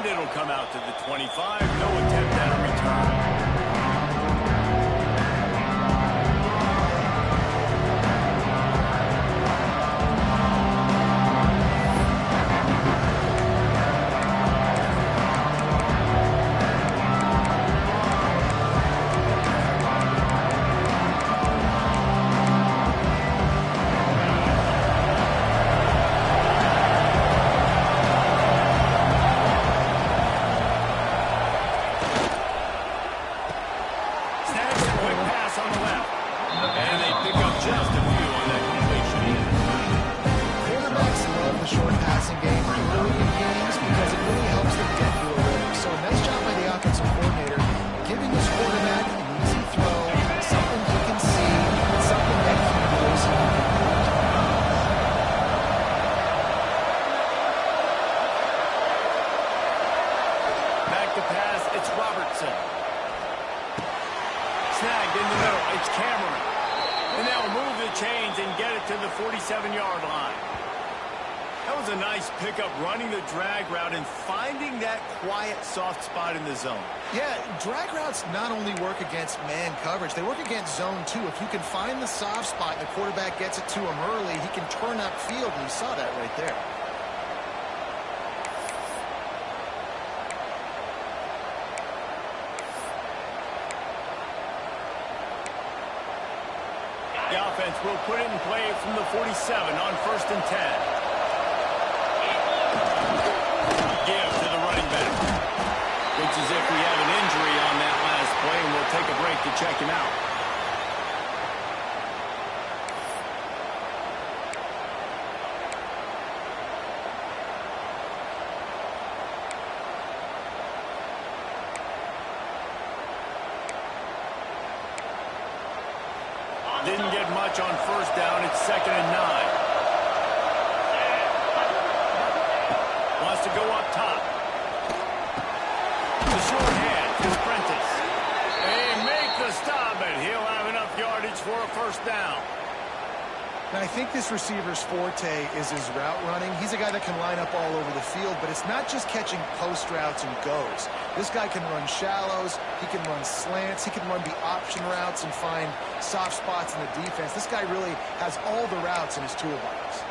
And it'll come out to the 25. No attempt at a return. Snagged in the middle. It's Cameron. And they'll move the chains and get it to the 47-yard line. That was a nice pickup, running the drag route and finding that quiet, soft spot in the zone. Yeah, drag routes not only work against man coverage, they work against zone too. If you can find the soft spot and the quarterback gets it to him early, he can turn upfield, and you saw that right there. The offense will put it in play from the 47 on 1st and 10. Give to the running back. Looks as if we have an injury on that last play, and we'll take a break to check him out. Didn't get much on 1st down. It's 2nd and 9. Wants to go up top. The short hand to Prentice. They make the stop, and he'll have enough yardage for a 1st down. Now, I think this receiver's forte is his route running. He's a guy that can line up all over the field, but it's not just catching post routes and goes. This guy can run shallows, he can run slants, he can run the option routes and find soft spots in the defense. This guy really has all the routes in his toolbox.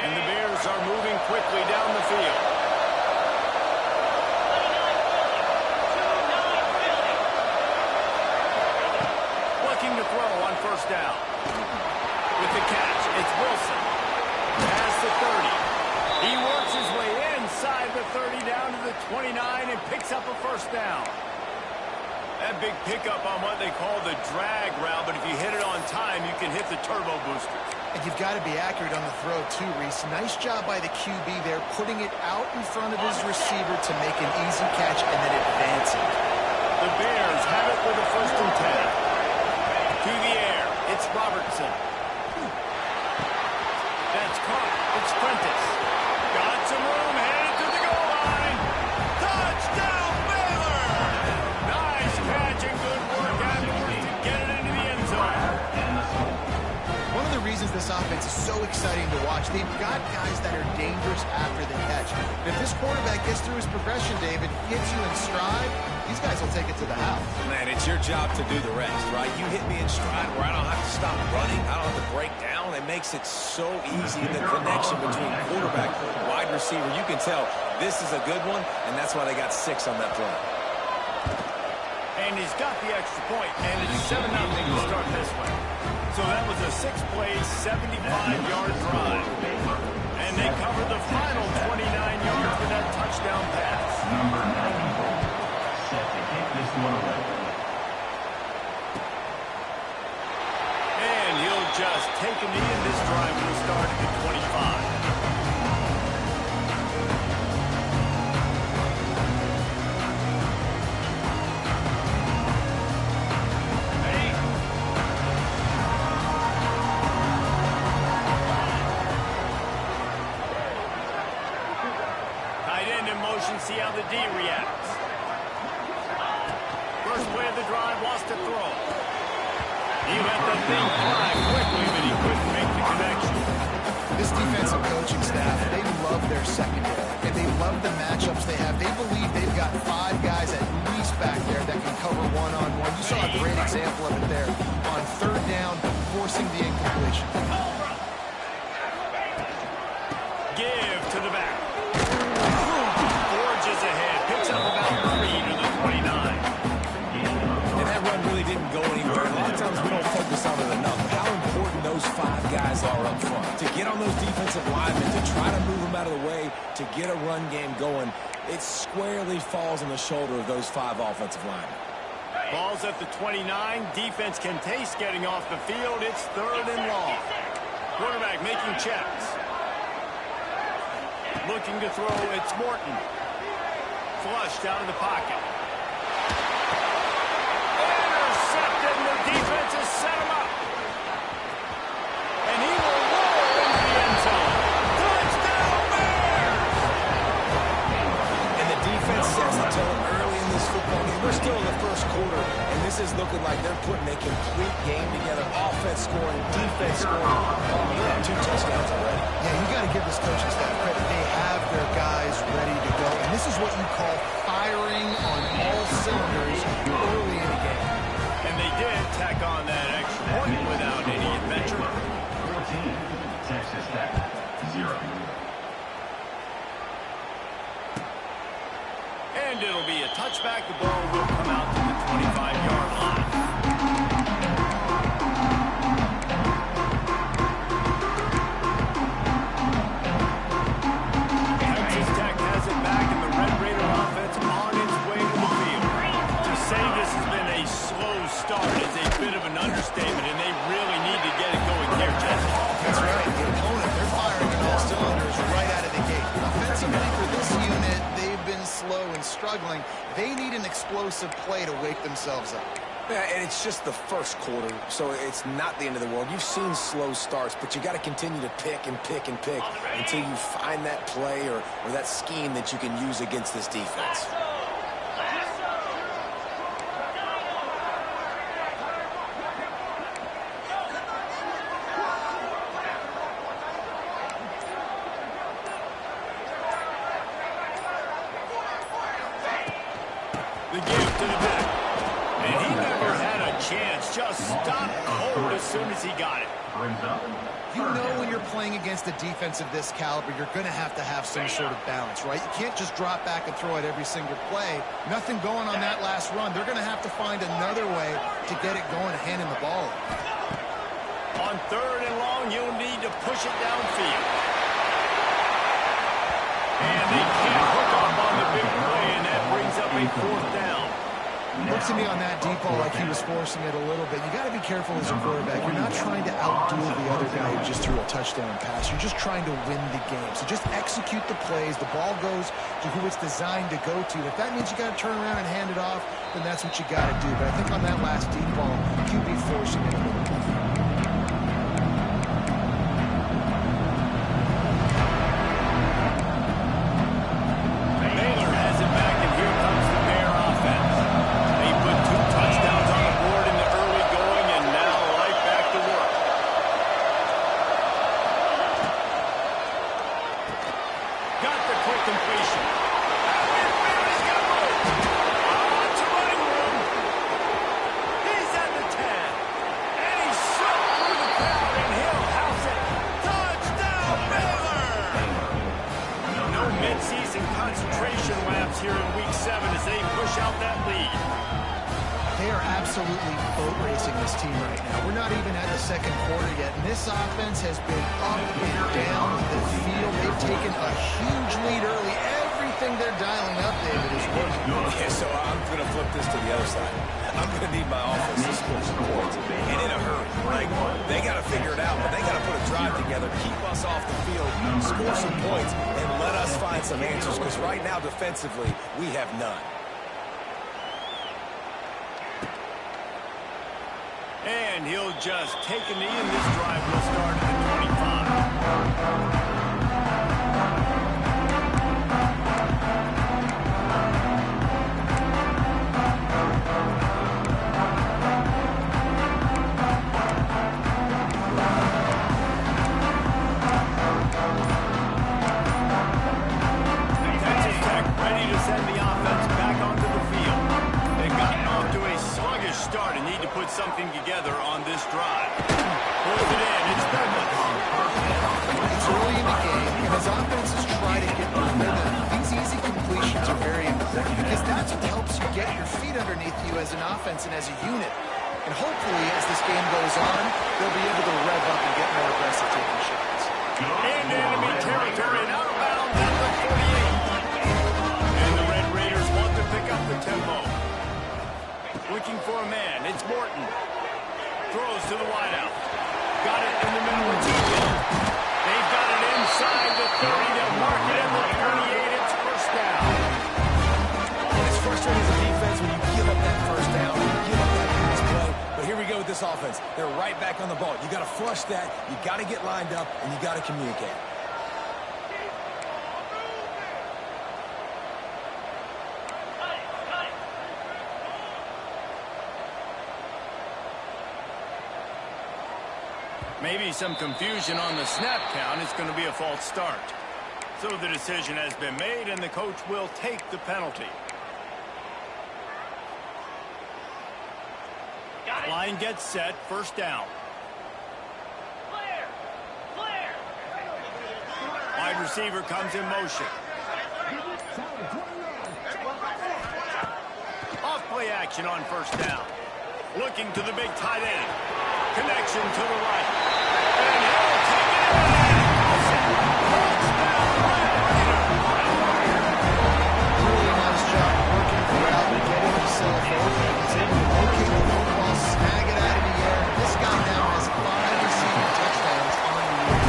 And the Bears are moving quickly down the field. Looking to throw on 1st down. With the catch, it's Wilson. Past the 30. He works his way inside the 30 down to the 29 and picks up a 1st down. That big pickup on what they call the drag route, but if you hit it on time, you can hit the turbo boosters. And you've got to be accurate on the throw too, Reese. Nice job by the QB there, putting it out in front of his receiver to make an easy catch and then advancing. The Bears have it with a 1st and 10. To the air, it's Robertson. That's caught. It's Prentice. Got some room, headed to the goal line. Touchdown, Baylor! Nice catch and good work afterwards to get it into the end zone. One of the reasons this offense is so exciting to watch, they've got guys that are dangerous after the catch. But if this quarterback gets through his progression, David, hits you in stride, these guys will take it to the house. Man, it's your job to do the rest, right? You hit me in stride where I don't have to stop running. I don't have to break down. It makes it so easy. The connection between quarterback and wide receiver, you can tell this is a good one, and that's why they got 6 on that play. And he's got the extra point, and it's 7-0 to start this one. So that was a 6-play, 75-yard drive. And they covered the final 29 yards with that touchdown pass. Number 94, set to kick this one away. And he'll just take a knee, and this drive will start at the 25. See how the D reacts. First play of the drive, wants to throw. He let the thing fly quickly, but he couldn't make the connection. This defensive coaching staff, they love their secondary, and they love the matchups they have. They believe they've got 5 guys at least back there that can cover one-on-one. You saw a great example of it there on 3rd down, forcing the incompletion. Give to the back. Forges ahead. Picks up about 3 to the 29. And that run really didn't go anywhere. A lot of times we don't focus on it enough. How important those 5 guys are up front. To get on those defensive linemen, to try to move them out of the way, to get a run game going, it squarely falls on the shoulder of those 5 offensive linemen. Ball's at the 29. Defense can taste getting off the field. It's 3rd and long. Quarterback making checks. Looking to throw, it's Morton. Flushed out of the pocket. Intercepted, and the defense has set him up. And he will roll into the end zone. Touchdown, Bears! And the defense sets the tone early in this football game. We're still in the first quarter, and this is looking like they're putting a complete game together. Offense scoring, defense scoring. They're up 2 touchdowns already. Yeah, you got to give this coaching staff credit. They have their guys ready to go, and this is what you call firing on all cylinders early in the game. And they did tack on that extra point without any adventure. 14, Texas Tech, 0. And it'll be a touchback. The ball will come out to the 25-yard line. Texas Tech has it back, and the Red Raider offense on its way to the field. To say this has been a slow start is a bit of an understatement, and they really need to get it going here, Jesse. That's right. The opponent, they're firing on all cylinders right out of the gate. Offensively for this unit, they've been slow and struggling. They need an explosive play to wake themselves up. Yeah, and it's just the first quarter, so it's not the end of the world. You've seen slow starts, but you got to continue to pick and pick and pick until you find that play or that scheme that you can use against this defense. The give to the back. And he never had a chance. Just stopped cold as soon as he got it. You know when you're playing against a defense of this caliber, you're going to have some sort of balance, right? You can't just drop back and throw it every single play. Nothing going on that last run. They're going to have to find another way to get it going and hand him the ball. On 3rd and long, you'll need to push it downfield. And they can't hook up on the big play, and that brings up a 4th down. Looks to me on that deep ball like he was forcing it a little bit. You got to be careful as a quarterback. You're not trying to outdo the other guy who just threw a touchdown pass. You're just trying to win the game. So just execute the plays. The ball goes to who it's designed to go to. If that means you got to turn around and hand it off, then that's what you got to do. But I think on that last deep ball, QB forcing it a little bit. Baylor has it back, and here comes the Bear offense. They put 2 touchdowns on the board in the early going, and now right back to work. Got the quick completion. And Bears got room. Lots of running room. He's at the 10. And he's shot through the crowd, and he'll house it. Touchdown, Baylor! No midseason concentration laps here in Week 7 as they push out that lead. They are absolutely boat racing this team right now. We're not even at the second quarter yet, and this offense has been up and down the field. They've taken a huge lead early. Everything they're dialing up, David, is working. Yeah, so I'm going to flip this to the other side. I'm going to need my offense to score some points, and in a hurry. Like, they got to figure it out, but they got to put a drive together, keep us off the field, score some points, and let us find some answers, because right now, defensively, we have none. And he'll just take a knee, and this drive will start at the 25. put something together on this drive. Pulls it in. It's Douglas. It's early in the game, and as offenses try to get the rhythm, these easy completions are very important because that's what helps you get your feet underneath you as an offense and as a unit. And hopefully, as this game goes on, they'll be able to rev up and get more aggressive taking shots. Into enemy territory and out of bounds at the 48. And the Red Raiders want to pick up the tempo. Looking for a man. It's Morton. Throws to the wideout. Got it in the middle of the field. They've got it inside the 30. They'll mark it at the 28. It's first down. It's frustrating as a defense when you give up that first down, when you give up that pass play. But here we go with this offense. They're right back on the ball. You got to flush that. You got to get lined up, and you got to communicate. Maybe some confusion on the snap count. It's going to be a false start. So the decision has been made, and the coach will take the penalty. Line gets set. First down. Wide receiver comes in motion. Off play action on first down. Looking to the big tight end. Connection to the right. And he'll take it in. Touchdown, Red Raiders. Really nice job working throughout and getting himself open. He's able to locate the football, snag it out of the air. This guy now has 5 receiving touchdowns on the year.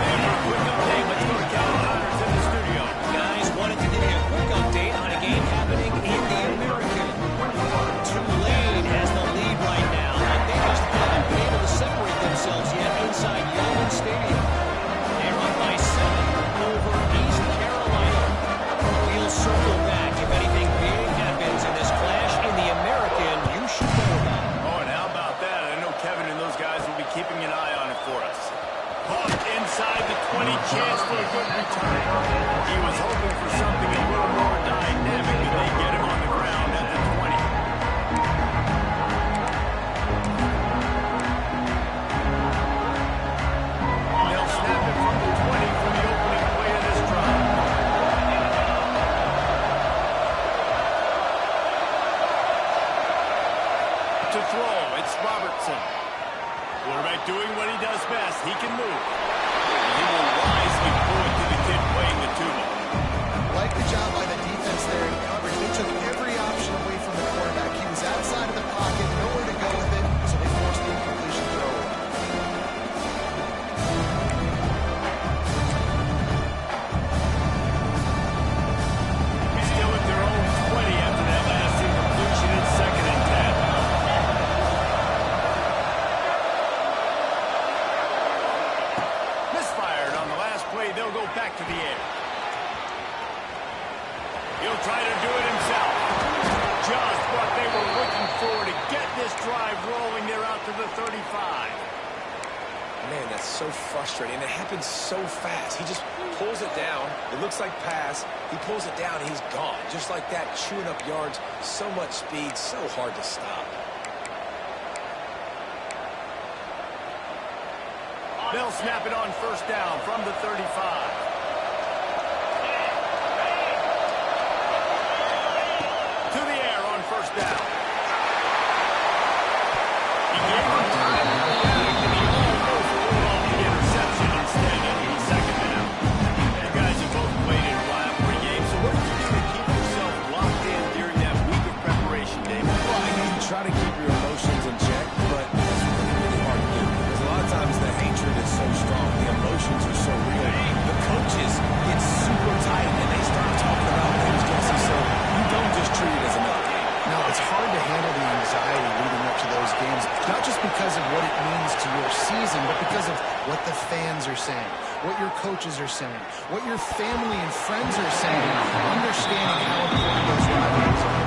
And for a quick update, let's go to Calvin Hines in the studio. Guys, wanted to give you a quick update on a game happening in the American. Tulane has the lead right now, and they just haven't been able to separate themselves yet inside Yulman Stadium. They're up by 7 over East Carolina. We'll circle back. If anything big happens in this clash in the American, you should know about it. Oh, and how about that? I know Kevin and those guys will be keeping an eye on it for us. Hooked inside the 20, chance for a good return. He was hoping for something a little more dynamic, and they get him on the ground at the 20. They'll snap it from the 20 for the opening play of this drive. To throw, it's Robertson. Quarterback doing what he does best. He can move. He will wisely throw it to the kid playing the tuba. Like the job by the defense there in coverage. They took every option away from the quarterback. He was outside of the pocket, nowhere to go with it, so they forced the incompletion throw. Still at their own 20 after that last incompletion. It's 2nd and 10. Misfired on the last play. They'll go back to the air. He'll try to do it himself. Just what they were looking for to get this drive rolling. They're out to the 35. Man, that's so frustrating. And it happens so fast. He just pulls it down. It looks like pass. He pulls it down, and he's gone. Just like that, chewing up yards. So much speed, so hard to stop. They'll snap it on first down from the 35. To the air on first down. He gave him time to go back, and he almost pulled off the interception instead. It'll be 2nd down. You guys have both played in rivalry games, so what did you do to keep yourself locked in during that week of preparation, David? Well, I think you try to keep your emotions in check, but it's really, really hard to do. Because a lot of times the hatred is so strong, the emotions are so real. The coaches get super tight, and they start talking about things, Jesse, so you don't just treat it as another game. No, it's hard to handle the anxiety leading up to those games, not just because of what it means to your season, but because of what the fans are saying, what your coaches are saying, what your family and friends are saying, understanding how important those rivalries are.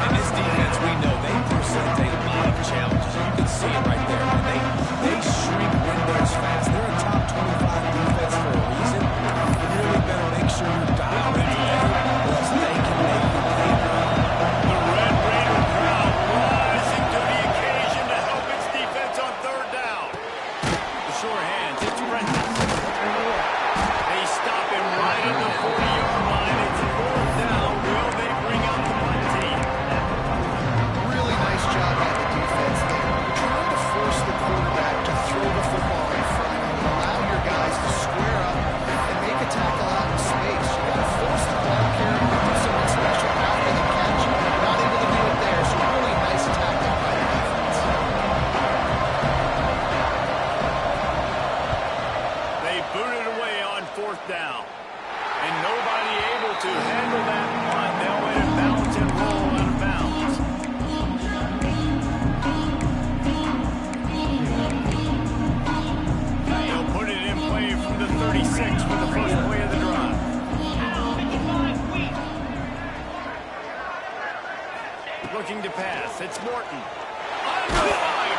And this defense, we know they present a lot of challenges. You can see it right there. They shrink windows fast. They're a top 25 defense for a reason. You really better make sure you're dialed in today, or else they can make you pay. The Red Raider crowd rising to the occasion. trying to bounce and roll out of bounds. He'll put it in play from the 36 for the first play of the drive. Looking to pass. It's Morton. Under fire.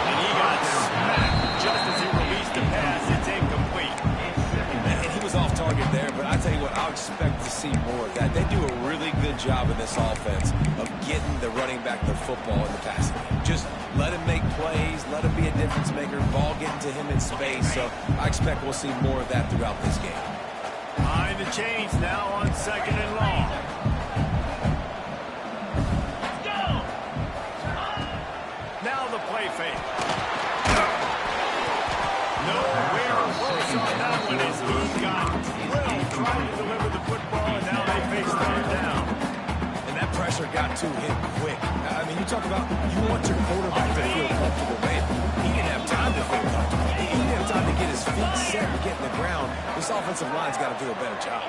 And he got smacked just as he released the pass. It's incomplete. And he was off target there, but I tell you what, I'll expect to see more of that. They do a really good job in this offense of getting the running back the football in the passing game. Just let him make plays, let him be a difference maker, ball getting to him in space. So I expect we'll see more of that throughout this game. Behind the chains now on 2nd and long. Now the play fake. Nowhere close on that one as he got drilled trying to deliver the football, and now they face third down. And that pressure got to him quick. I mean, you talk about you want your quarterback to feel comfortable, man. He didn't have time to feel comfortable. He didn't have time to get his feet set and get in the ground. This offensive line's got to do a better job.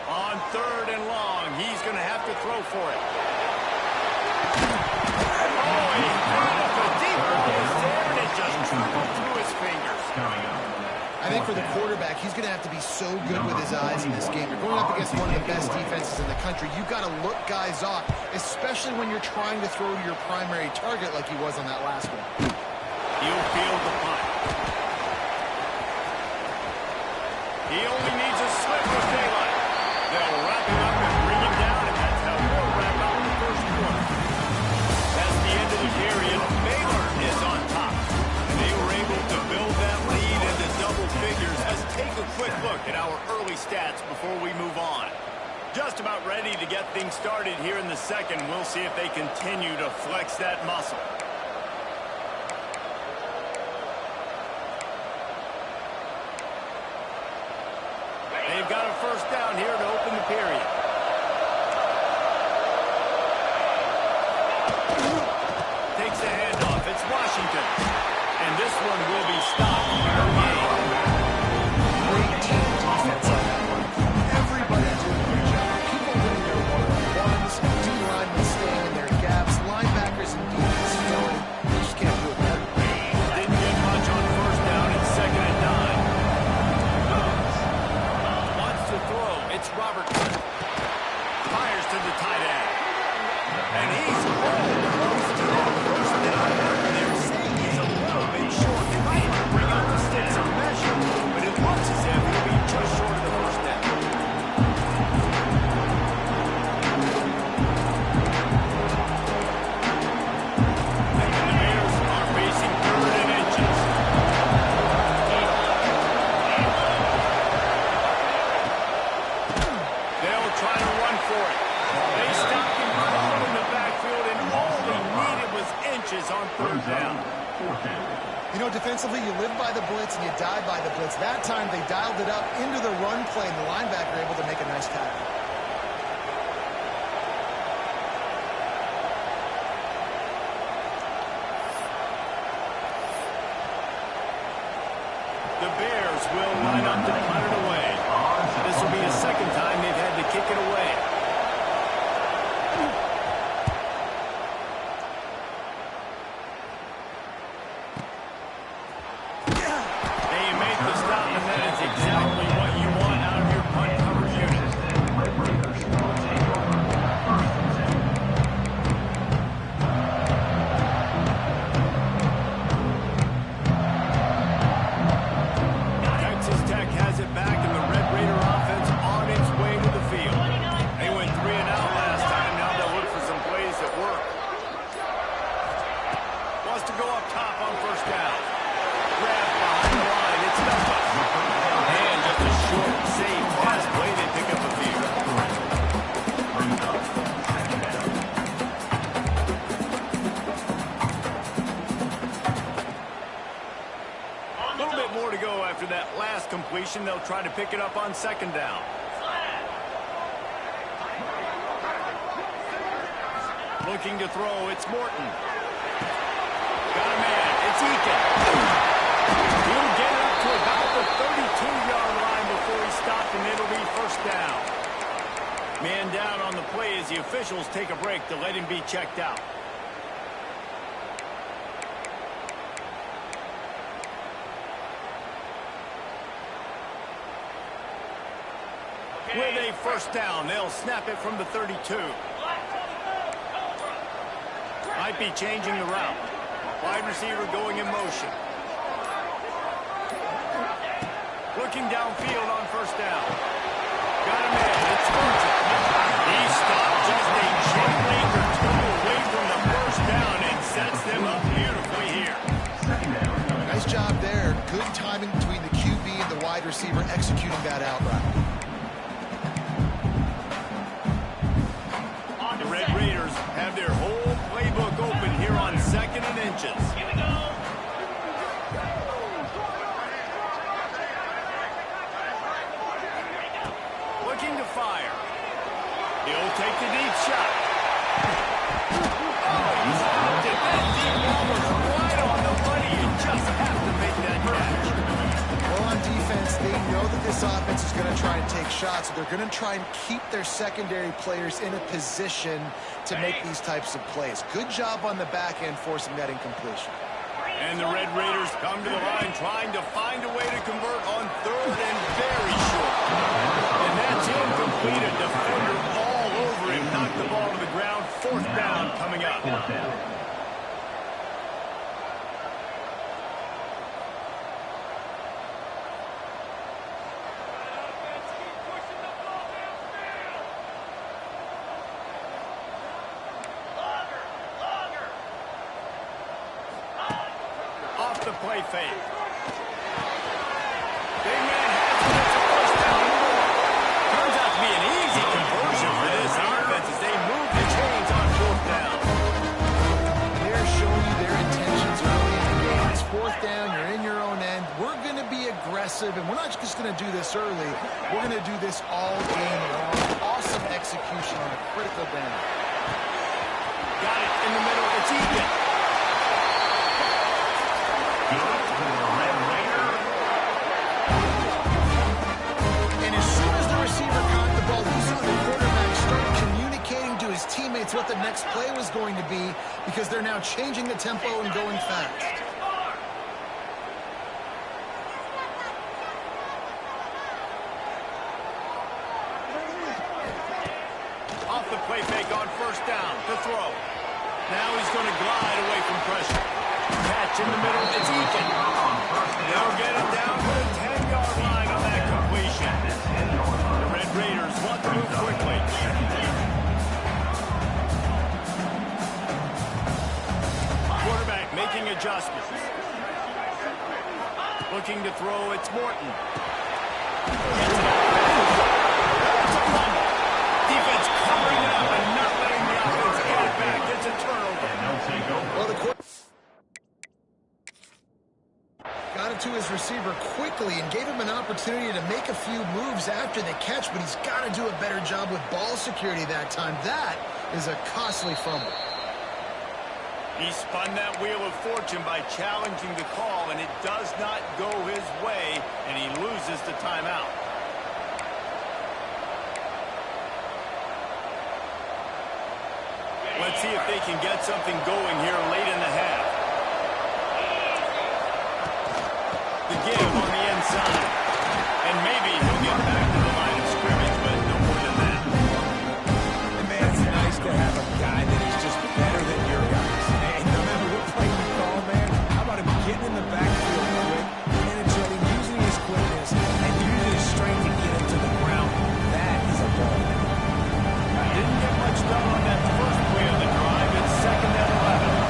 On 3rd and long, he's going to have to throw for it. Oh, he threw it for deep ball was there, and it just trickled through his fingers. I think for the quarterback, he's going to have to be so good with his eyes in this game. You're going up against one of the best defenses in the country. You've got to look guys off, especially when you're trying to throw to your primary target like he was on that last one. He'll field the punt. He only needs a slip of daylight. They'll wrap it up and bring him down, and that's how we'll wrap up the first quarter. That's the end of the period. Baylor is on top. They were able to build that lead into double figures. Let's take a quick look at our early stats before we move on. Just about ready to get things started here in the second. We'll see if they continue to flex that muscle. They've got a first down here to open the period. Takes the handoff. It's Washington. And this one will be stopped. Great team defense on that one. Everybody doing a good job. People winning their one-on-ones, D linemen staying in their gaps, linebackers and defense going. You just can't do it better. Didn't get much on first down. It's 2nd and 9. Wants to throw. It's Robertson. Fires to the tight end. And he's close to that first down. They're saying he's a little bit short. They might want to bring out the sticks and measure, but it looks as if he'll be just short of the first down. And the Bears are facing 3rd and inches. They'll try to run for it. They stopped him cold in the backfield, and all they needed was inches on 3rd down. You know, defensively, you live by the blitz and you die by the blitz. That time, they dialed it up into the run play, and the linebacker able to make a nice tackle. The Bears will line up to punt it away. This will be the second time they've had to kick it away. They make the stop, and that is exactly what you want out of your punt coverage unit. Texas Tech has it back, and the Red Raider offense on its way to the field. They went 3 and out last time. Now they'll look for some plays that work. Wants to go up top on first down. Grab behind the line. It's Douglas. And just a short, safe pass play to pick up the field. A little bit more to go after that last completion. They'll try to pick it up on 2nd down. Looking to throw. It's Morton. Got a man. It's Eakin. He'll get up to about the 32-yard line before he stopped, and it'll be first down. Man down on the play as the officials take a break to let him be checked out. With a first down, they'll snap it from the 32. Might be changing the route. Wide receiver going in motion. Looking downfield on first down. Got him in. It's Fulton. He stopped just a chain link or two away from the first down and sets them up beautifully here. Nice job there. Good timing between the QB and the wide receiver executing that out route. The Red Raiders have their whole playbook open here on 2nd and inches. Here we go. Looking to fire. He'll take the deep shot. Oh, he stopped it. That deep ball was right on the money. You just have to make that catch. Well, on defense, they know that this offense is going to try and take shots. So they're going to try and keep their secondary players in a position to make these types of plays. Good job on the back end forcing that incompletion. And the Red Raiders come to the line trying to find a way to convert on 3rd and very short. And that's incomplete. A defender all over him. Knocked the ball to the ground. 4th down coming up. Off the play fake. Big man has it. It's a first down. Turns out to be an easy conversion for this offense as they move the chains on 4th down. They're showing you their intentions early in the game. It's 4th down. You're in your own end. We're going to be aggressive, and we're not just going to do this early. We're going to do this all game long. Awesome execution on a critical down. Got it in the middle. It's Egan. And as soon as the receiver caught the ball, you saw the quarterback start communicating to his teammates what the next play was going to be because they're now changing the tempo and going fast. Off the play fake on first down to throw. Now he's going to glide away from pressure. Catch in the middle. It's Egan. They'll get it down to the 10-yard line on that completion. The Red Raiders want to move quickly. Quarterback making adjustments. Looking to throw. It's Morton. It's a fumble. Defense covering it up and not letting the offense get it back. It's a turnover. Well, the got it to his receiver quickly and gave him an opportunity to make a few moves after the catch, but he's got to do a better job with ball security that time. That is a costly fumble. He spun that wheel of fortune by challenging the call, and it does not go his way, and he loses the timeout. Let's see if they can get something going here late in the half. The give on the inside. And maybe he'll get back to the line of scrimmage, but no more than that. And man, it's nice to have a guy that is just better than your guys. And no matter what play you call, man, how about him getting in the backfield quick, penetrating, using his quickness, and using his strength to get him to the ground? That is a ball. Didn't get much done on that first play of the drive. It's 2nd and 11.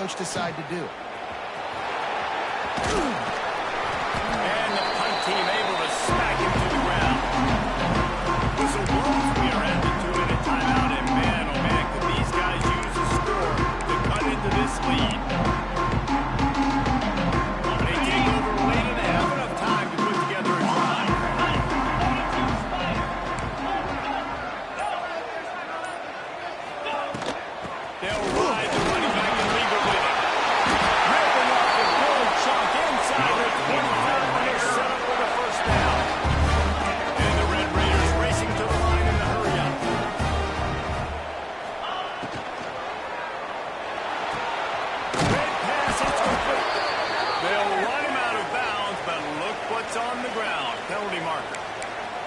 coach decide to do? And the punt team able to smack him to the ground. Whistle blows. We are at the 2-minute timeout, and man, oh man, could these guys use a score to cut into this lead. They take over late and they have enough time to put together a drive. They'll ride the running back and leave it with him. Ripping off the gold chunk inside the 25, and they're set up for the first down. And the Red Raiders racing to the line in the hurry-up. Great pass, it's complete. They'll run him out of bounds, but look what's on the ground. Penalty marker.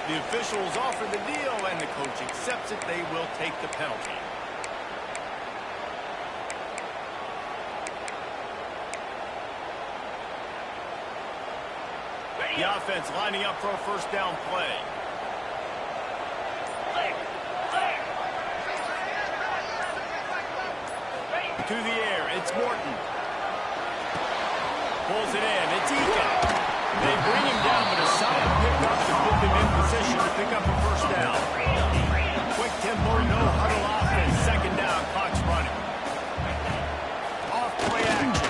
The officials offer the deal, and the coach accepts it. They will take the penalty. The offense lining up for a first down play. To the air, it's Morton. Pulls it in, it's Eakin. They bring him down, but a solid pickup to put them in position to pick up a first down. Quick tempo, no huddle offense. Second down, clock's running. Off play action.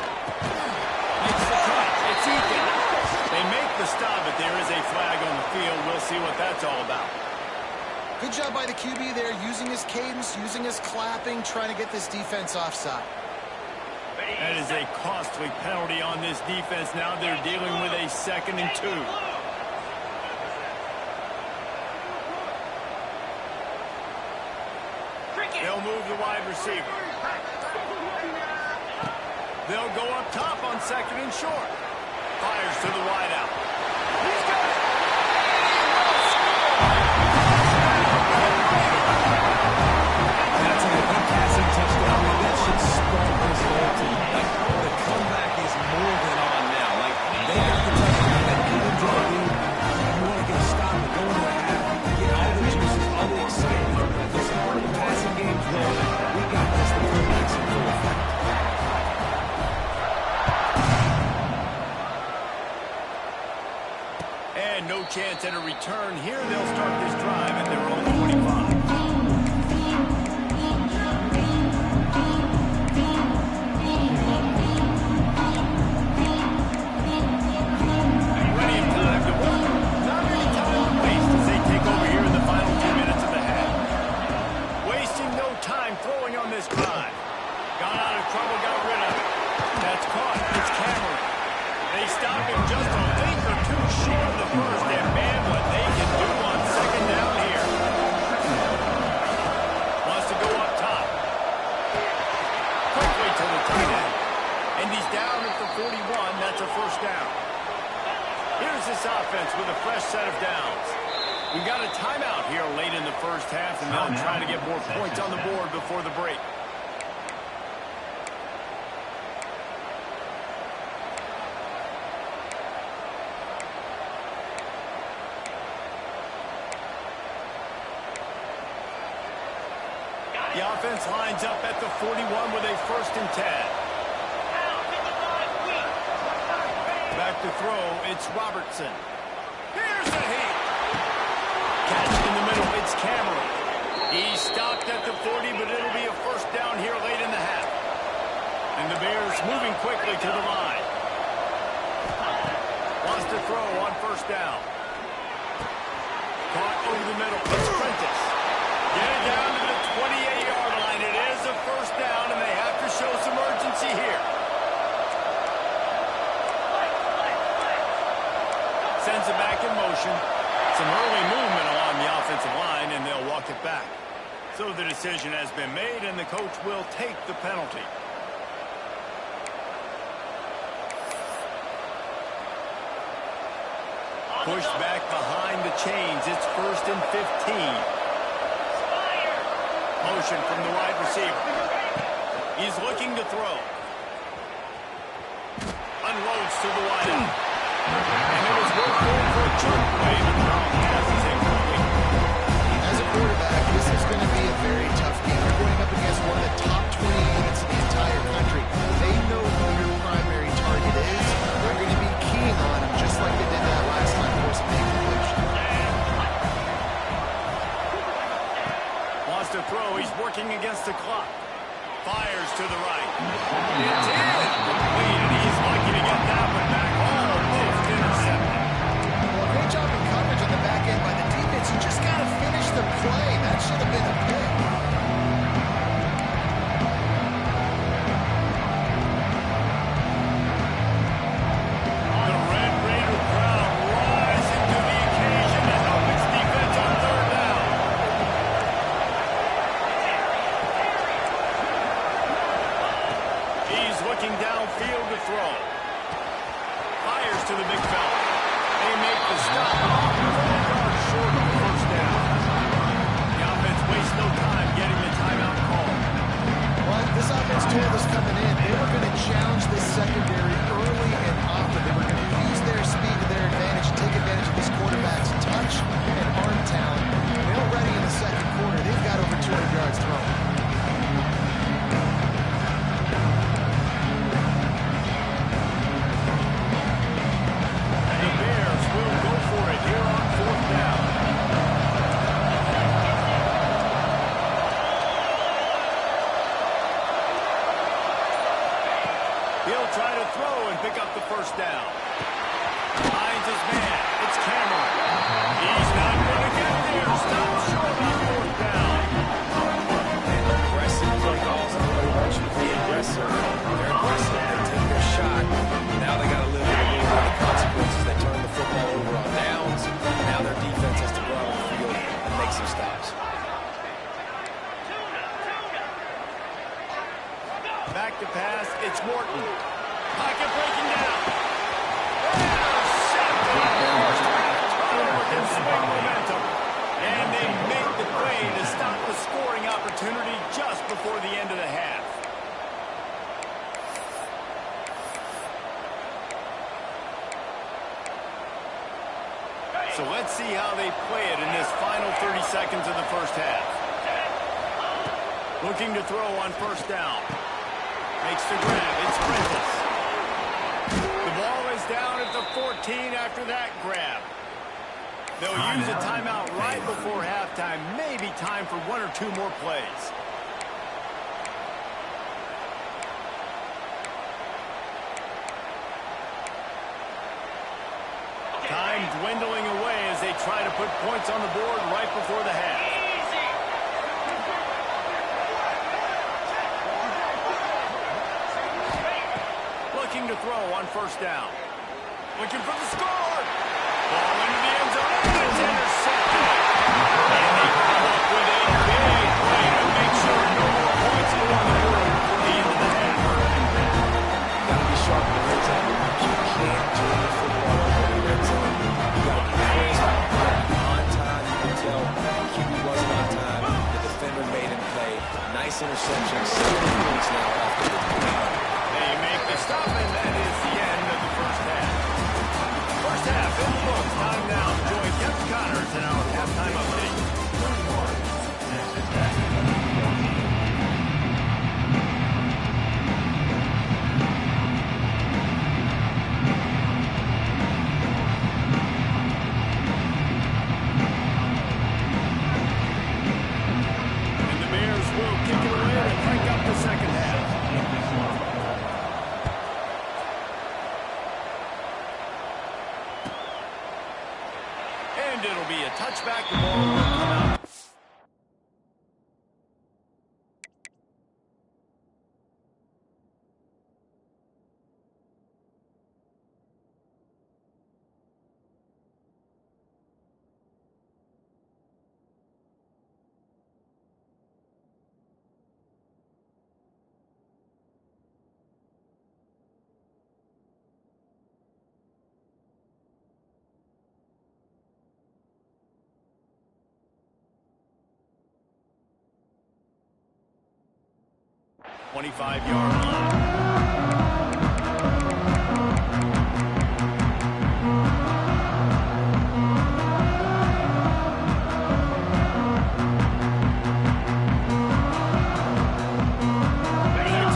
Makes the cut, it's Eakin. They make the stop, but there is a flag on the field. We'll see what that's all about. Good job by the QB there, using his cadence, using his clapping, trying to get this defense offside. That is a costly penalty on this defense. Now they're dealing with a 2nd and 2. They'll move the wide receiver. They'll go up top on 2nd and short. Fires to the wideout. He's got it. That's a big passing touchdown. That should spark this whole team. Like, the comeback is more than on now. Like, they got the touchdown that could have drawn you. You want to get a stop and go into a half, get all the juices, all the excitement. The start of the passing game's rolling. We got this. The comeback's in full effect. And no chance at a return here. They'll start this drive at their own 25. Plenty of time to work. Not any time to waste as they take over here in the final 2 minutes of the half. Wasting no time throwing on this drive. Got out of trouble, got rid of it. That's caught. It's Cameron. They stop him just a length or two short of the first, and man, what they can do on 2nd down here. Wants to go up top. Quickly to the tight end. And he's down at the 41. That's a first down. Here's this offense with a fresh set of downs. We've got a timeout here late in the first half, and they'll try to get more points on the board before the break. The offense lines up at the 41 with a 1st and 10. Back to throw, it's Robertson. Here's the heat. Catch in the middle, it's Cameron. He stopped at the 40, but it'll be a first down here late in the half. And the Bears moving quickly to the line. Wants to throw on first down. Caught over the middle, it's Prentice. Get it down to the 28-yard line. It is a first down, and they have to show some urgency here. Sends it back in motion. Some early movement along the offensive line, and they'll walk it back. So the decision has been made, and the coach will take the penalty. Pushed back behind the chains. It's 1st and 15. Motion from the wide receiver. He's looking to throw. Unloads to the wideout. And it was worth going for a chunk play, but the wrong pass is incomplete. As a quarterback, this is going to be a very tough game. You're going up against one of the top 20 units in the entire country. They to the right. It's in. Complete, and he's lucky to get that one back. Almost intercepted. Well, great job in coverage on the back end by the defense. You just got to finish the play. That should have been a pick. The Red Raider crowd rising to the occasion to help its defense on third down. He's looking downfield to throw. Fires to the big fella. They make the stop. 4 yards short of the first down. The offense wastes no time getting the timeout call. Well, this offense told us coming in, they were going to challenge this secondary early and often. They were going to use their speed to their advantage and take advantage of this quarterback's touch and arm talent. And already in the second quarter, they've got over 200 yards thrown. The Bears will go for it here on fourth down. He'll try to throw and pick up the first down. Finds his man. It's Cameron. He's not going to get there. Stop short on fourth down. Aggressive play calls. Everybody wants you to be aggressive. They're aggressive. They take their shot. Now they got to live with the consequences. They turn the football over on downs. Now their defense has to go out on the field and make some stops. Back to pass. It's Morton. Pocket breaking down. Intercepted. Turnover can swing momentum. And they make the play to stop the scoring opportunity just before the end of the half. So let's see how they play it in this final 30 seconds of the first half. Looking to throw on first down. Makes the grab. It's Prentice. The ball is down at the 14 after that grab. They'll use a timeout right before halftime. Maybe time for 1 or 2 more plays. Time dwindling away as they try to put points on the board right before the half. Looking to throw on first down. Looking for the score. Ball into the end zone. And it's intercepted. And they come up with a big play to make sure no more points go on the board before the end of the half. Got to be sharp in the red zone. You can't turn the football over in the red zone. You got to be crisp, on time. You can tell QB wasn't on time. The defender made him play. Nice interception. 7 points now after the timeout. They make the stop, and that is the end of the first half. First half in the books. Time now to join Kevin Connors in our halftime update. And the Bears will kick it away to crank up the second half. And it'll be a touchback. The ball will come out. .25-yard line.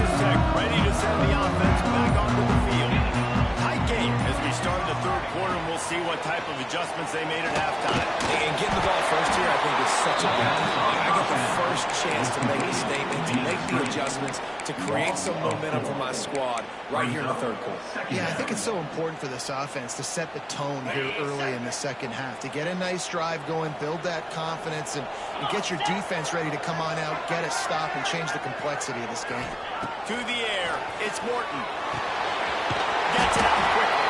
Texas Tech ready to send the offense back onto the field. Tight game as we start the third third quarter, and we'll see what type of adjustments they made at halftime. And getting the ball first here, I think, is such a good thing. I get the first chance to make a statement, to make the adjustments, to create some momentum for my squad right here in the third quarter. Yeah, I think it's so important for this offense to set the tone here early in the second half, to get a nice drive going, build that confidence, and get your defense ready to come on out, get a stop, and change the complexity of this game. To the air, it's Morton. Gets it out quickly.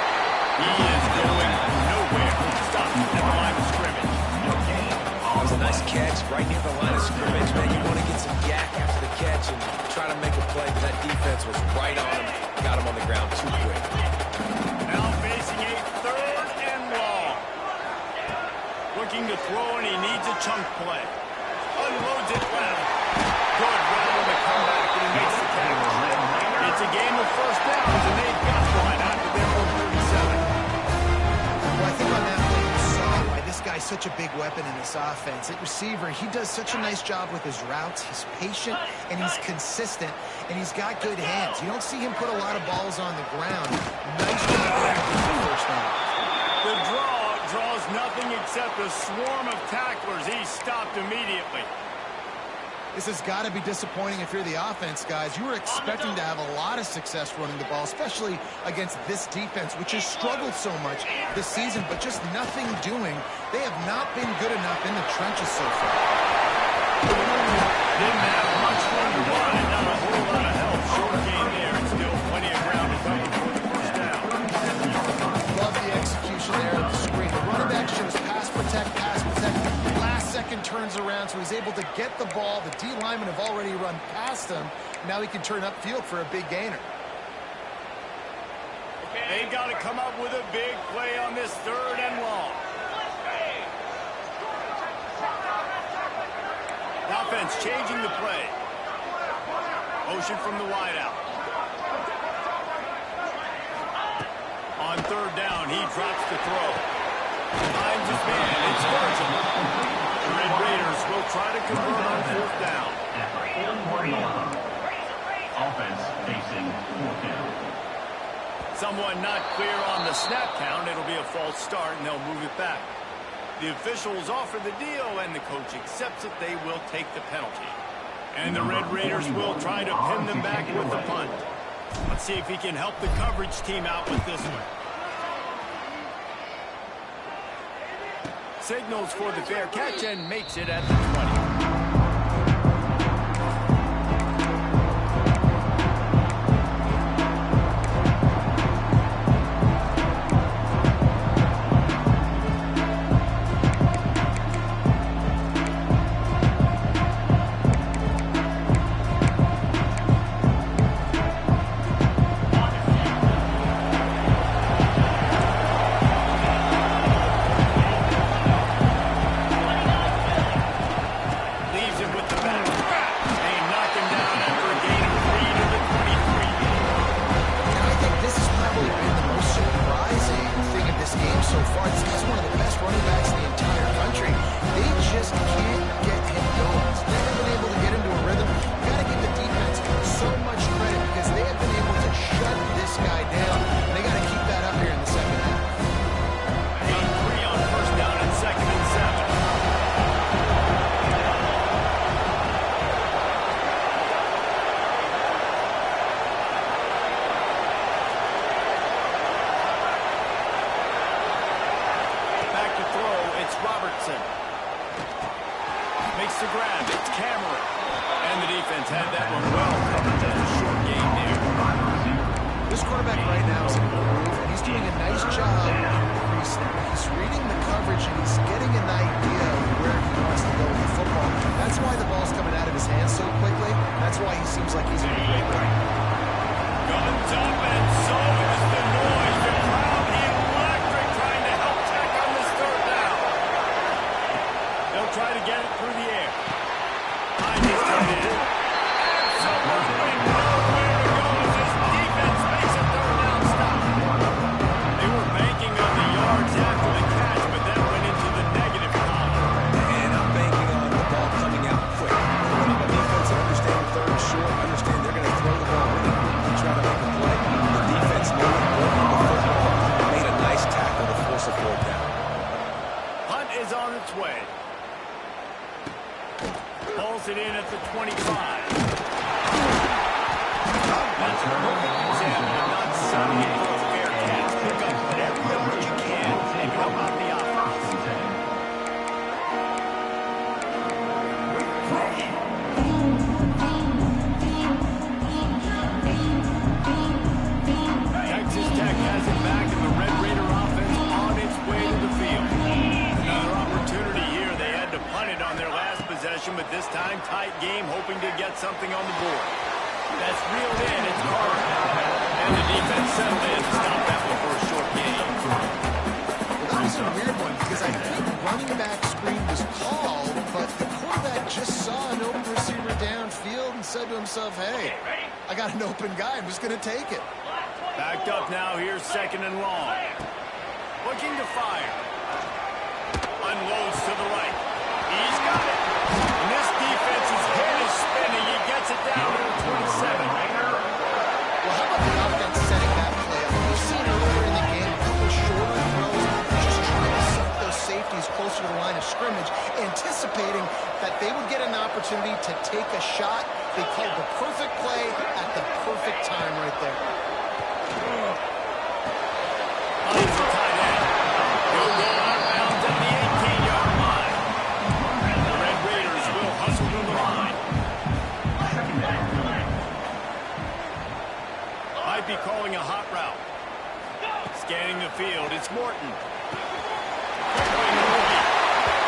He is going nowhere. Stopped at the line of scrimmage. That was a nice catch right near the line of scrimmage. Man, you want to get some yak after the catch and try to make a play, but that defense was right on him. Got him on the ground too quick. Now facing a third and long. Looking to throw, and he needs a chunk play. Unloads it well. Good run on the comeback, and he makes the tackle. It's a game of first downs, and they've got one after their own 37. Well, I think on that play you saw why this guy's such a big weapon in this offense. At receiver, he does such a nice job with his routes. He's patient, and he's consistent, and he's got good hands. You don't see him put a lot of balls on the ground. Nice job there for the first down. The draw draws nothing except a swarm of tacklers. He's stopped immediately. This has got to be disappointing if you're the offense, guys. You were expecting to have a lot of success running the ball, especially against this defense, which has struggled so much this season, but just nothing doing. They have not been good enough in the trenches so far. Didn't have much room to run and not a whole lot of help. Short game there, and still plenty of ground to cover for the first down. Love the execution there of the screen. The running back shows pass protect, pass protect. Last second turns around, so he's able to get the ball. The D linemen have already run past him. Now he can turn upfield for a big gainer. They've got to come up with a big play on this third and long. Offense changing the play. Motion from the wideout. On third down, he drops the throw. Finds his man. It's Virgil. The Red Raiders will try to convert on fourth down. Offense facing fourth down. Someone not clear on the snap count. It'll be a false start, and they'll move it back. The officials offer the deal, and the coach accepts it. They will take the penalty. And the Red Raiders will try to pin them back with the punt. Let's see if he can help the coverage team out with this one. Signals for the fair catch and makes it at the 20. Makes the grab. It's Cameron. And the defense had that one well covered. Just a short game there. This quarterback right now is in a groove, and he's doing a nice job in pre-snap. He's reading the coverage, and he's getting an idea of where he wants to go with the football. That's why the ball's coming out of his hands so quickly. That's why he seems like he's in a great way. Guns up, and so is the noise. The crowd electric, trying to help Tech on this third down. They'll try to get it through the air. I just did it. Absolutely nowhere it goes. His defense makes a third down stop. They were banking it in at the 25. That's a perfect example of not settling for a fair catch. Pick up whatever yard you can and help out the offense. Texas Tech has it back, and the Red Raider offense on its way to the field. Another opportunity here. They had to punt it on their last possession, but this time tight game, hoping to get something on the board. That's reeled in. It's Carter. And the defense settled in to stop that one for a short gain. That was a weird one because I think running back screen was called, but the quarterback just saw an open receiver downfield and said to himself, hey, I got an open guy. I'm just going to take it. Backed up now. Here's second and long. Looking to fire. Unloads to the right. He's got it. And this defense's head is spinning. He gets it down to the 27. Well, how about the offense setting that play up? We've seen earlier in the game a couple shorter throws, just trying to suck those safeties closer to the line of scrimmage, anticipating that they would get an opportunity to take a shot. They called the perfect play at the perfect time right there. He's a tight end. He'll go out of bounds at the 18-yard line. The Red Raiders will hustle to the line. Might be calling a hot route. Scanning the field, it's Morton.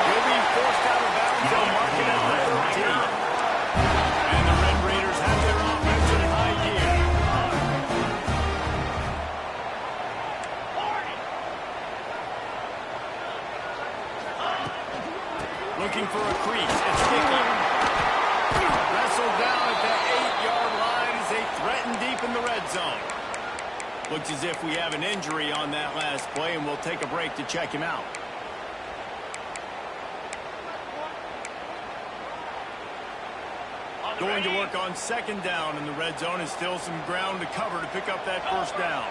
He'll be forced out of bounds. They'll mark it at the 13. And the Red Raiders have their offense in high gear. Looking for a crease. It's Dickey. Wrestled down at the 8-yard line as they threaten deep in the red zone. Looks as if we have an injury on that last play, and we'll take a break to check him out. Going to work on second down in the red zone, and still some ground to cover to pick up that first down.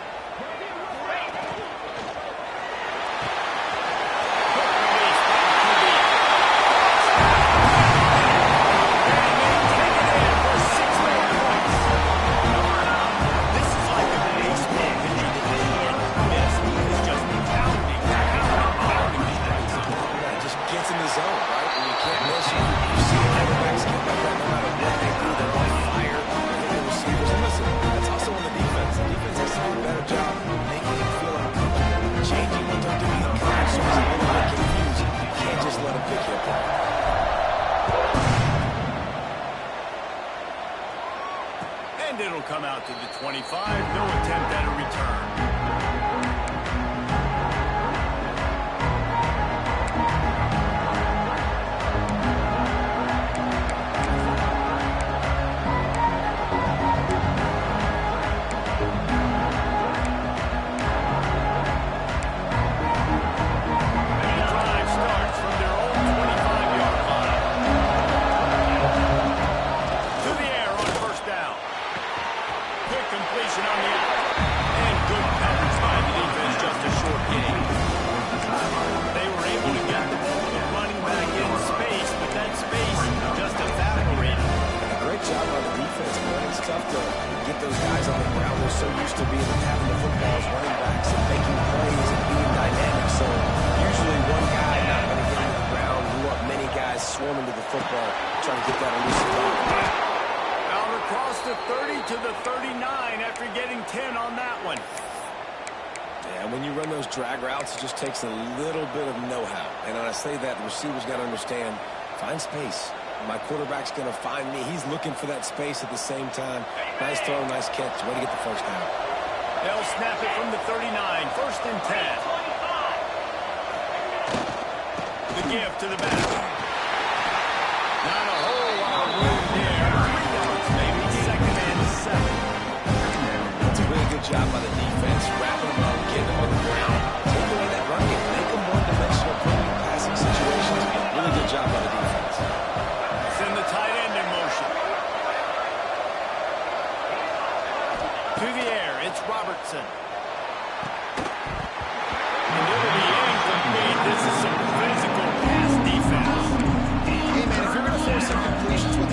And it'll come out to the 25. No attempt at a return. Swarming to the football, trying to get that elusive ball. Out across the 30 to the 39 after getting 10 on that one. Yeah, when you run those drag routes, it just takes a little bit of know-how. And when I say that, the receiver's got to understand, find space. My quarterback's going to find me. He's looking for that space at the same time. Nice throw, nice catch. Way to get the first down. They'll snap it from the 39. First and 10. The give to the back. Not a whole lot of room there. 3 yards, maybe. Second and 7. That's a really good job by the defense. Wrapping them up, getting them on the ground. Take away that run game. Make them one-dimensional, putting in passing situations. Really good job by the defense. Send the tight end in motion. To the air, it's Robertson. And it'll be incomplete. This is some physical pass defense. Hey, man, if you're going to force some completions with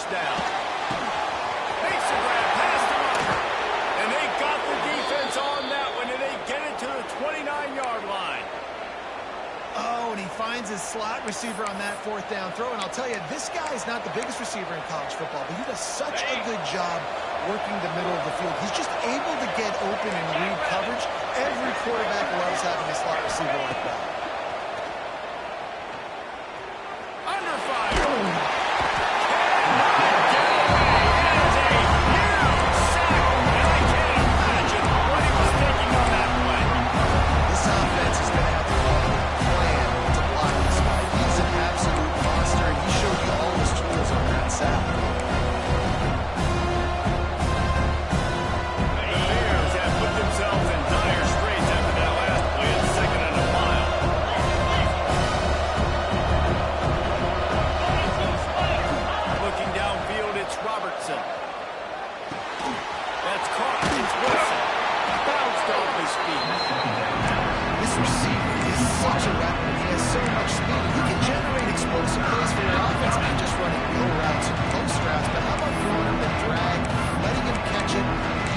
first down. Makes the grab, past him under. And they got the defense on that one, and they get it to the 29-yard line. Oh, and he finds his slot receiver on that fourth down throw. And I'll tell you, this guy's not the biggest receiver in college football, but he does such a good job working the middle of the field. He's just able to get open and read coverage. Every quarterback loves having a slot receiver like that. Under fire. Cannot get away. That is a huge sack. And I can't imagine what he was thinking on that play. This offense is going to have to come up with a plan to block this guy. He's an absolute monster, and he showed you all his tools on that sack. The Bears have put themselves in dire straits after that last play at 2nd and a mile. Looking downfield, it's Robertson. That's caught. It's Wilson. Bounced off his feet. This receiver is such a weapon. He has so much speed. He can generate explosive plays for your offense, not just running go routes and post routes, but how about throwing him the drag, letting him catch it,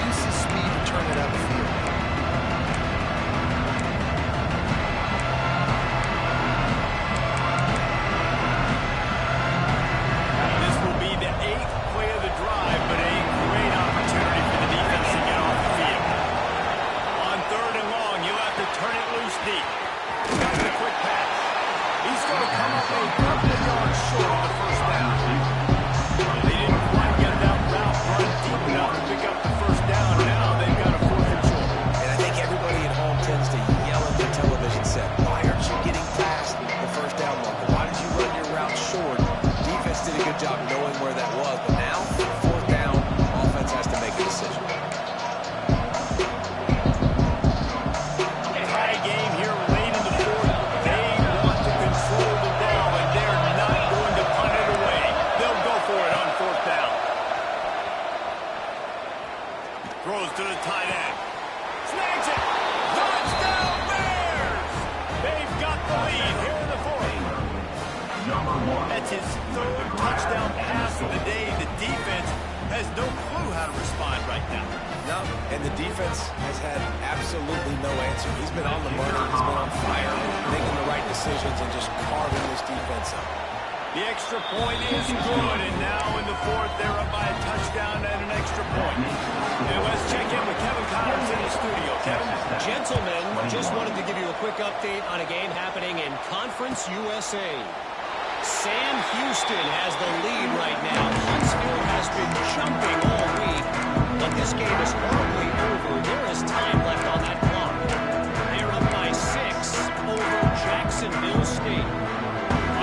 use his speed to turn it up the field. This will be the 8th play of the drive, but a great opportunity for the defense to get off the field. On 3rd and long, you'll have to turn it loose deep. Got the quick pass. He's going to come up a couple of yards short of the first down. They didn't quite get that route run deep enough to pick up the first down. Now they've got a 4th and short. And I think everybody at home tends to yell at the television set, why aren't you getting past the first down marker? Why did you run your route short? Defense did a good job knowing where that was, but now, 4th down, offense has to make a decision. Tie game here late in the 4th. They want to control the ball, and they're not going to punt it away. They'll go for it on 4th down. Throws to the tight end. Snags it. Touchdown Bears! They've got the lead here in the 4th. That's his 3rd touchdown pass of the day. The defense has no clue how to respond right now. No, and the defense has had absolutely no answer. He's been on the money, he's been on fire, making the right decisions and just carving this defense up. The extra point is good, and now in the 4th, they're up by a touchdown and an extra point. And let's check in with Kevin Connors in the studio. Kevin? Gentlemen, just wanted to give you a quick update on a game happening in Conference USA. Sam Houston has the lead right now. Huntsville has been jumping all week, but this game is hardly over. There is time left on that clock. They're up by 6 over Jacksonville State.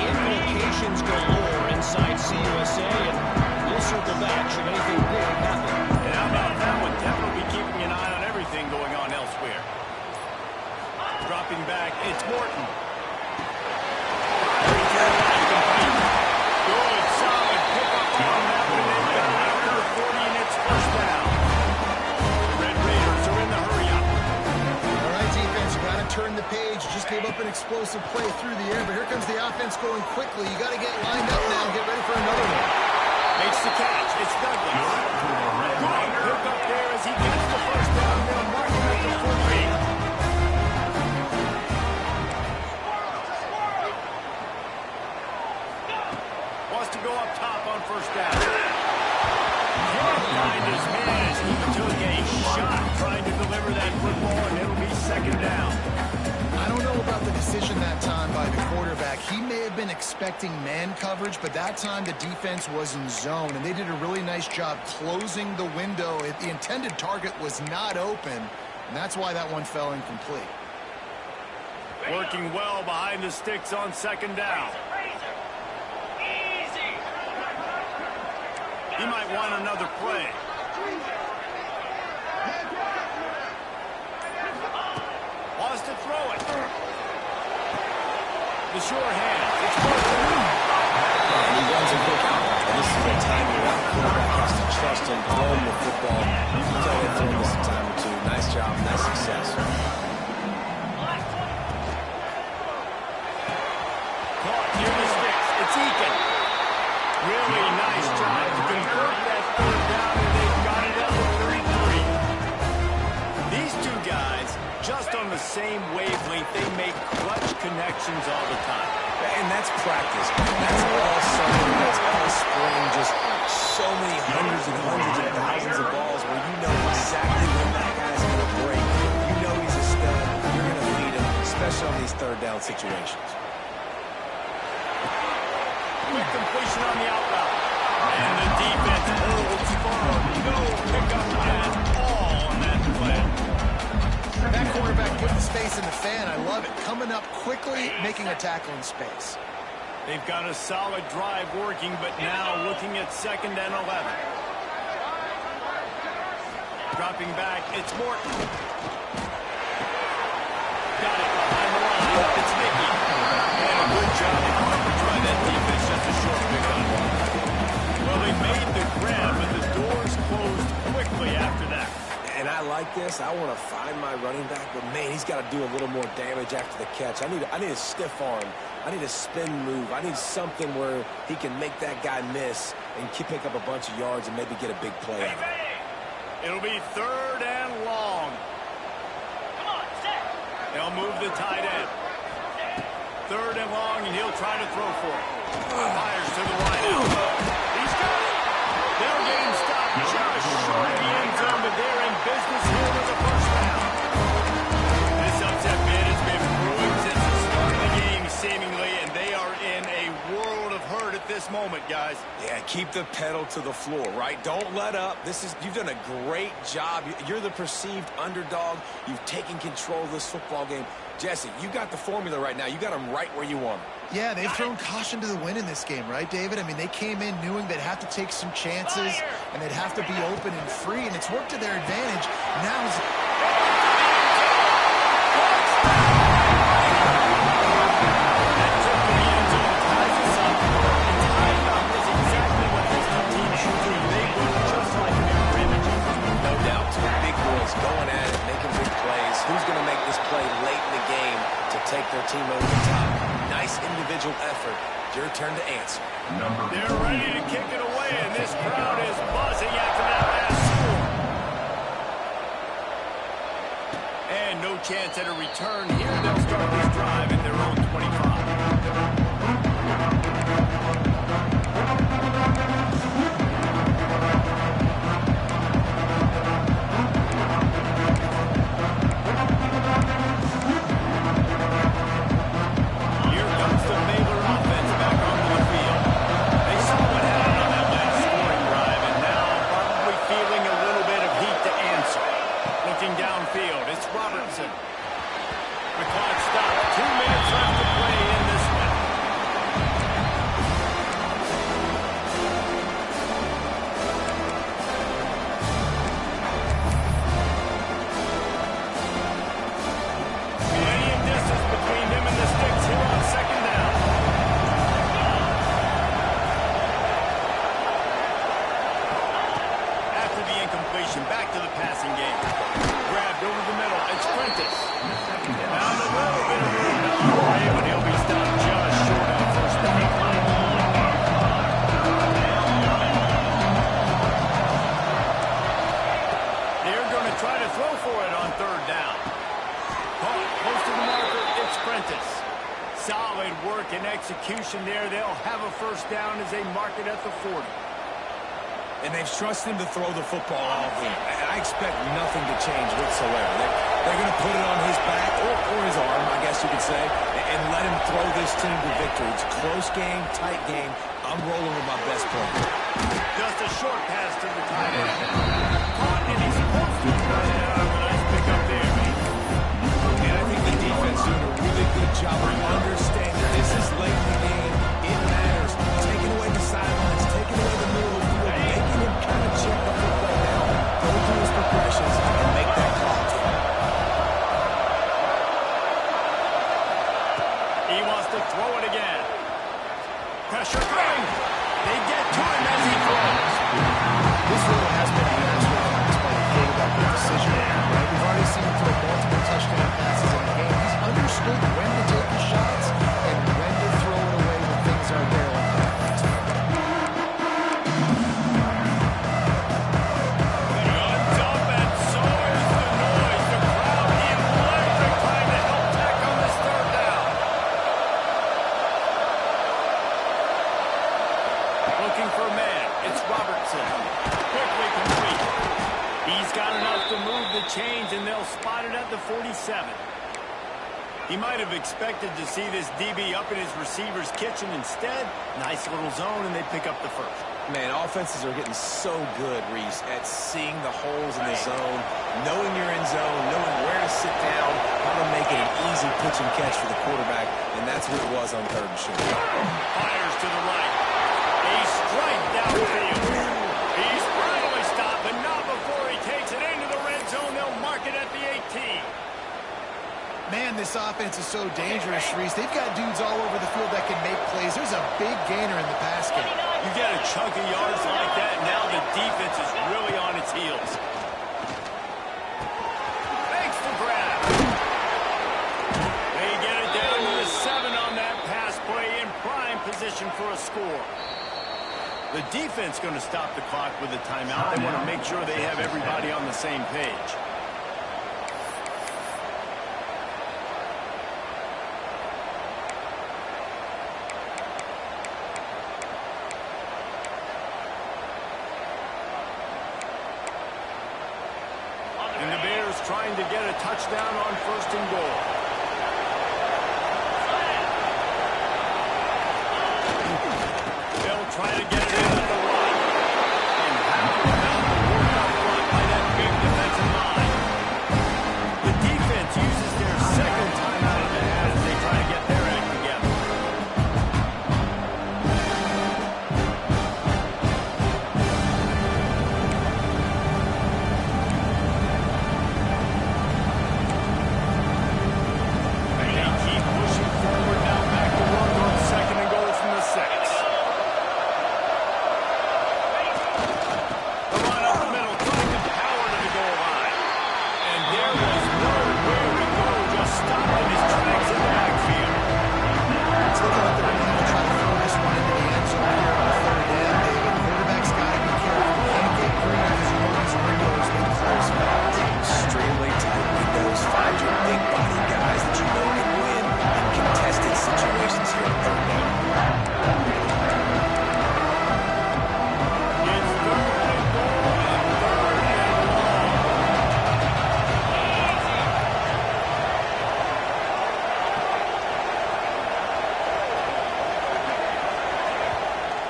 Implications galore inside CUSA, and we'll circle back should anything big happen. And how about that one? Definitely keeping an eye on everything going on elsewhere. Dropping back, it's Morton. Good, solid pickup on that one. They've got it up to the 40, and it's first down. The Red Raiders are in the hurry-up. All right, defense, you got to turn the page. You just gave up an explosive play through the air, but here comes the offense going quickly. You got to get lined up now and get ready for another one. Makes the catch. It's Douglas. Good pickup there as he gets the first down. They'll mark him at the 48. Wants to go up top on first down. Can't find his man as he took a shot trying to deliver that football, and it'll be second down. I don't know about the decision that time by the quarterback. He may have been expecting man coverage, but that time the defense was in zone, and they did a really nice job closing the window. The intended target was not open, and that's why that one fell incomplete. Working well behind the sticks on second down. He might want another play. Wants to throw it. The sure hand. It's And he runs a quick out. And this is the time the quarterback has to trust him, throw him the football. You can tell they've thrown this a time or two. Nice job, nice success. Caught near the sticks. It's Eakin. Really nice drive just on the same wavelength. They make clutch connections all the time. And that's practice. That's all summer. That's all spring. Just so many hundreds and thousands of balls where you know exactly when that guy's going to break. You know he's a stud. You're going to feed him, especially on these third down situations. Quick completion on the out route. And the defense holds firm. No pickup at all on that play. That quarterback put the space in the fan. I love it. Coming up quickly, making a tackle in space. They've got a solid drive working, but now looking at 2nd and 11. Dropping back, it's Morton. Got it behind the line. It's Mickey. And a good job of coverage by that defense. Just a short pickup. Well, they made the grab, but the doors closed quickly after that. And I like this. I want to find my running back, but man, he's got to do a little more damage after the catch. I need a stiff arm. I need a spin move. I need something where he can make that guy miss and pick up a bunch of yards and maybe get a big play out of it. It'll be 3rd and long. Come on, set. They'll move the tight end. 3rd and long, and he'll try to throw for it. Fires to the wide out. He's got it. They'll get him stopped just short of the end zone, but they're in business here with the first down. This upset bid has been brewing since the start of the game, seemingly, and they are in a world of hurt at this moment, guys. Yeah, keep the pedal to the floor, right? Don't let up. You've done a great job. You're the perceived underdog. You've taken control of this football game. Jesse, you got the formula right now. You got them right where you want them. Yeah, they've thrown caution to the wind in this game, right, David? I mean, they came in knowing they'd have to take some chances, and they'd have to be open and free, and it's worked to their advantage. Going at it, making big plays. Who's going to make this play late in the game to take their team over the top? Nice individual effort. Your turn to answer. They're ready to kick it away, and this crowd is buzzing after that last score. And no chance at a return here. They'll start this drive at their own 25. The clock stopped. 2 minutes left to play in this one. Plenty of distance between them and the sticks here on 2nd down. After the incompletion, back to the passing game. Grabbed over the middle. It's Prentice. Found a little bit of room to operate, but he'll be stopped just short of the first down. They're going to try to throw for it on 3rd down. Caught close to the marker. It's Prentice. Solid work and execution there. They'll have a first down as they mark it at the 40. And they've trusted him to throw the football all game. And I expect nothing to change whatsoever. They're going to put it on his back, or his arm, I guess you could say, and let him throw this team to victory. It's a close game, tight game. I'm rolling with my best player. Just a short pass to the tight end. Caught, and he's supposed to run it out. Nice pick up there, man. And I think the defense doing a really good job of understanding this is late in the game. It matters. Taking away the sidelines, taking away the middle of the field, making him kind of check the football down, go through his progressions, and make that call. He wants to throw it again. Pressure coming. They get to him as he throws. This really has been a masterclass by the quarterback with decision, right? We've already seen him throw multiple touchdown passes in the game. He's understood when to take his shots and when to throw it away when things are there like that. Guns up, and so is the noise. The crowd in the chains, and they'll spot it at the 47. He might have expected to see this DB up in his receiver's kitchen. Instead, nice little zone, and they pick up the first. Man, offenses are getting so good, Reese, at seeing the holes in the zone, knowing you're in zone, knowing where to sit down, how to make it an easy pitch and catch for the quarterback, and that's what it was on 3rd and short. Fires to the right. A strike downfield. He's finally stopped, but not before he takes it into the red zone. They'll mark it at the 18. Man, this offense is so dangerous, Reese. They've got dudes all over the field that can make plays. There's a big gainer in the pass game. You get a chunk of yards like that, now the defense is really on its heels. Thanks for grab. They get it down to the 7 on that pass play, in prime position for a score. The defense going to stop the clock with a timeout. They want to make sure they have everybody on the same page. Trying to get a touchdown on 1st and goal. They'll try to get it in at the line. And how about the work up front by that big defensive line? The defense uses their 2nd timeout in the hat as they try to get their act together.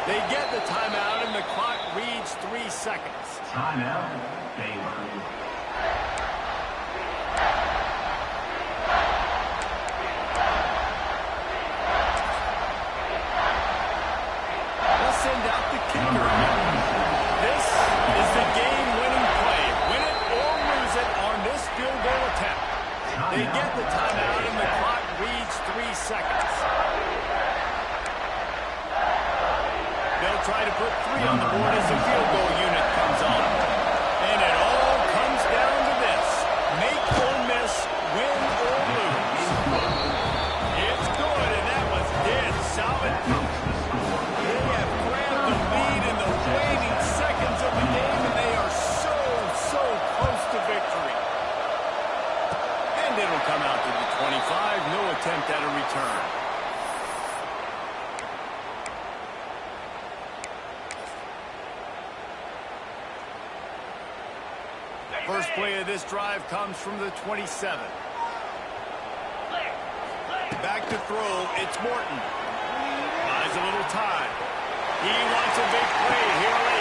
They get the timeout, and the clock reads 3 seconds. Timeout, Baylor. Let's send out the kicker. This is the game-winning play. Win it or lose it on this field goal attempt. They get the timeout, and the clock reads 3 seconds. They'll try to put 3 on the board as the field goal unit comes on. And it all comes down to this. Make or miss, win or lose. It's good, and that was dead solid. They have grabbed the lead in the waning seconds of the game, and they are so close to victory. And it'll come out to the 25. No attempt at a return. First play of this drive comes from the 27. Back to throw, it's Morton. Buys a little time. He wants a big play here.